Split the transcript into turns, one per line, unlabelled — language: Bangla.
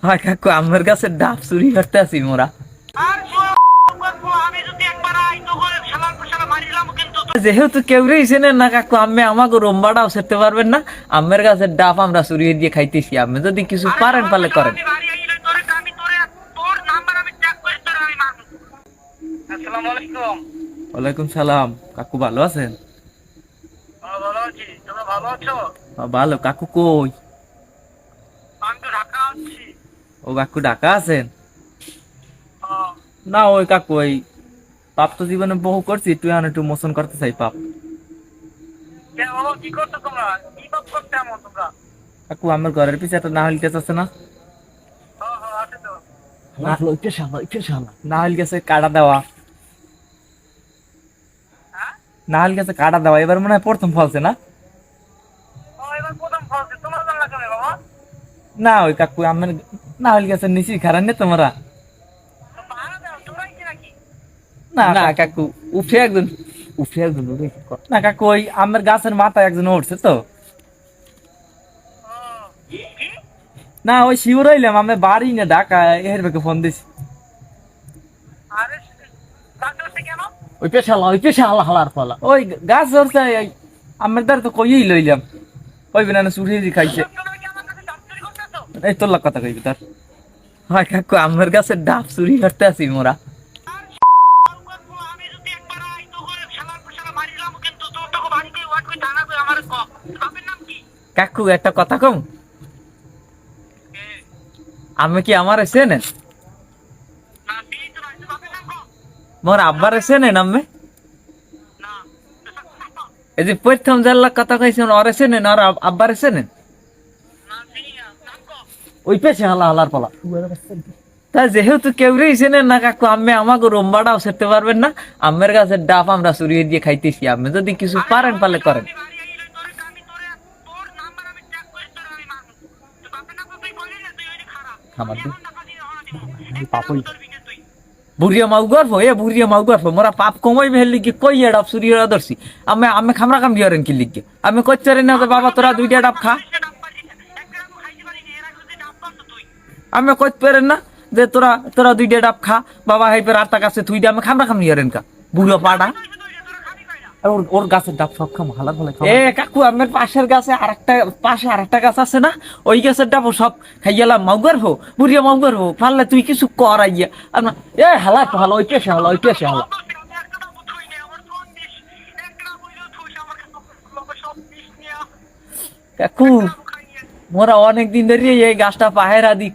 হয় কাকু আমার কাছে ডাব চুরি করতে আছি মোরা। যেহেতু কেউ চেনেন না কাকু, আমি আমাকে রোম্বাটাও সেরতে পারবেন না। আমের কাছে ডাব আমরা চুরি দিয়ে খাইতেছি, আপনি যদি কিছু পারেন পারলে করেন। ওয়ালাইকুম সালাম। কাকু ভালো আছেন?
ভালো আছি, তোমরা ভালো আছো?
ভালো। কাকু কই?
আমি তো ঢাকা আছি।
ও কাকু ঢাকা আছেন?
আহ,
না ওই কাকু ওই পাপ তো জীবনে বহু করছি, তুই একটু মোচন করতে চাই পাপ।
বাবা কি করছো তোমরা? কি পাপ করতে এমন তোমরা?
কাকু আমার ঘরের পিছে একটা নাহল গাছ আছে না?
হ্যাঁ হ্যাঁ আছে তো।
নাহল গাছে কাটা দেওয়া,
হ্যাঁ
নাহল গাছে কাটা দেওয়া এবার মনে হয় প্রথম ফলছে না?
ও এবার প্রথম ফলছে, তোমরা জানলা কেন বাবা?
না ওই কাকু আমার নাহল গাছের নিচে খারান নে তোমরা।
তো পাহারা দাও, তোমরাই কি নাকি?
না না কাকু, উঠে একজন না কাকু, ওই আমার গাছের মাথায় একজন উঠছে তো।
ও, কি?
না ওই শিওর হইলাম, আমি বাড়ি না ঢাকা এর বেকে ফোন দিছি।
আরে ডাক্তার হচ্ছে কেন?
ওই পেশালা হালার ফলা ওই গাছ ধরছে, আমার দ্বার তো কইই লইলাম। ওই বিনা চুরি খাইছে।
তোমরা কি আমার কাছে ডাব চুরি করতেছো?
এই তোর লাগ কথা কইবি তার। হয় কাকু আমার কাছে ডাব চুরি করতে আছি মোরা।
আমি যদি একবার আই তো করে শালার শালা মারিলাম, কিন্তু তোর তো বাড়িতে ওয়াট কই দাঁড়া কই আমার ক। বাপের নাম কি?
কাকু একটা কথা কম,
এ,
আমি কি আমার চেনেন?
না বিয়ে তো নাই, তো বাপের নাম ক।
মোর আব্বার চেনেন আমি?
না
এই যে প্রথম জেলার কথা কইছেন ওরে চেনেন, আর আব্বার চেনেন?
না চিনি না, নাম ক।
ওই পেছে হালা হালার পালা। তা যেহেতু কেউ চেনেন না কাকু, আমি আমাকে রোম্বাটাও সেরতে পারবেন না। আমের কাছে ডাব আমরা চুরি দিয়ে খাইতেছি, আপনি যদি কিছু পারেন পারলে করেন।
আমি বাড়ি আইলে তোর নাম্বার আমি ট্র্যাক করে তোরে আমি মারবো। তো বাপের নাম তুই কইলি না, তুই ওইটা খারাপ।
খাবার
আমি
দিন।
এমন টাকা দিয়ে হনা দিব।
পাপই
তোর বিকে তুই।
বুড়িয়া মাউ গর্ভ বুড়িয়া মাউ গর্ভ মোরা পাপ কমাই মেহলি কি কই ডাব চুরি ধরছি। আমি আমি খামরা কাম দিয়ে কি লিখে আমি কইচারি না যে বাবা তোরা দুইটা ডাব খা।
ডাব পারি না। এক গ্রামও খাইতে পারি না, এর আগে যদি ডাব পারতো তুই।
আমি কইতে পারেন না যে তোরা তোরা দুইটা ডাব খা, বাবা হাইপের আটটা কাছে তুই দিয়ে আমি খামরা কাম দিয়ে কা বুড়ো পাড়া।
তুই তো তোরা খাবি কইরা।
আর ওর গাছের ডাব সব খাম হালার ফলে এ কাকু আমার পাশের গাছে আরেকটা গাছ আছে না, ওই গাছের ডাব সব খাইয়ালাম মাউগার হো বুড়িয়া মাউগার হো পারলে তুই কিছু কর আইয়া। আর না, এ হালা তো হালা ওই পেশে হালা ওই পেশে হালা।
আমি একটা ডাব থুই না, আমার কোন দিস। এক গ্রাম হইলেও থুইস আমার কাছে সব দিস নিয়া।
কাকু
এক গ্রামও খাই না।
মোরা অনেক দিন ধরে এই গাছটা পাহেরা দি